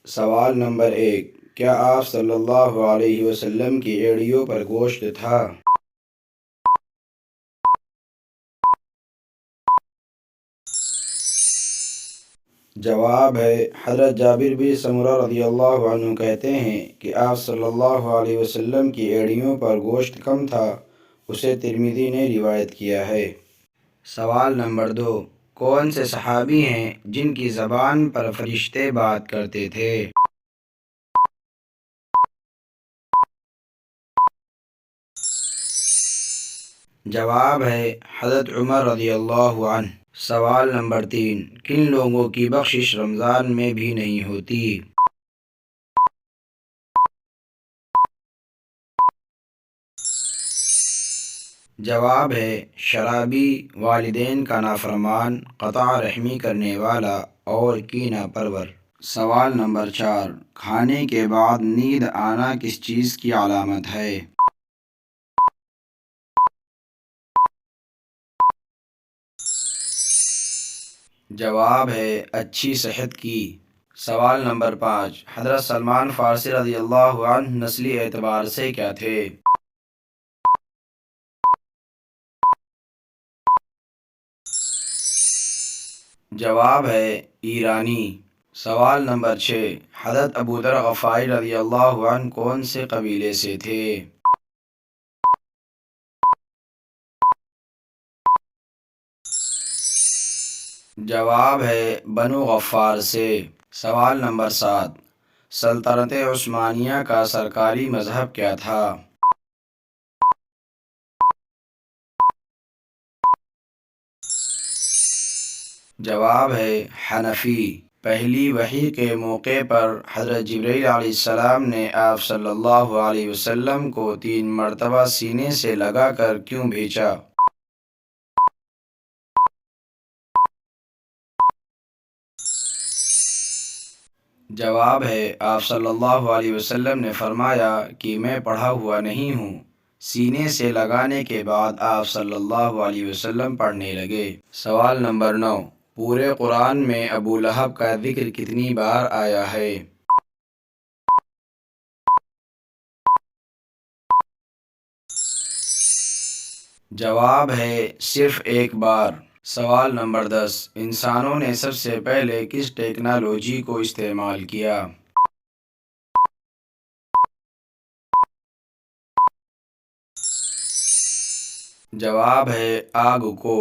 سوال نمبر 1، کیا آپ صلی اللہ علیہ وسلم کی ایڑیوں پر گوشت تھا؟ جواب ہے، حضرت جابر بن سمرہ رضی اللہ عنہ کہتے ہیں کہ آپ صلی اللہ علیہ وسلم کی ایڑیوں پر گوشت کم تھا۔ اسے ترمذی نے روایت کیا ہے۔ سوال نمبر 2، کون سے صحابی ہیں جن کی زبان پر فرشتے بات کرتے تھے؟ جواب ہے، حضرت عمر رضی اللہ عنہ۔ سوال نمبر 3، کن لوگوں کی بخشش رمضان میں بھی نہیں ہوتی؟ جواب ہے، شرابی، والدین کا نافرمان، قطع رحمی کرنے والا اور کینہ پرور۔ سوال نمبر 4، کھانے کے بعد نیند آنا کس چیز کی علامت ہے؟ جواب ہے، اچھی صحت کی۔ سوال نمبر 5، حضرت سلمان فارسی رضی اللہ عنہ نسلی اعتبار سے کیا تھے؟ جواب ہے، ایرانی۔ سوال نمبر 6، حضرت ابوذر غفاری رضی اللہ عنہ کون سے قبیلے سے تھے؟ جواب ہے، بنو غفار سے۔ سوال نمبر 7، سلطنت عثمانیہ کا سرکاری مذہب کیا تھا؟ جواب ہے، حنفی۔ پہلی وحی کے موقع پر حضرت جبرائیل علیہ السلام نے آپ صلی اللہ علیہ وسلم کو 3 مرتبہ سینے سے لگا کر کیوں بھیجا؟ جواب ہے، آپ صلی اللہ علیہ وسلم نے فرمایا کہ میں پڑھا ہوا نہیں ہوں۔ سینے سے لگانے کے بعد آپ صلی اللہ علیہ وسلم پڑھنے لگے۔ سوال نمبر 9، پورے قرآن میں ابو لہب کا ذکر کتنی بار آیا ہے؟ جواب ہے، صرف ایک بار۔ سوال نمبر 10، انسانوں نے سب سے پہلے کس ٹیکنالوجی کو استعمال کیا؟ جواب ہے، آگ کو۔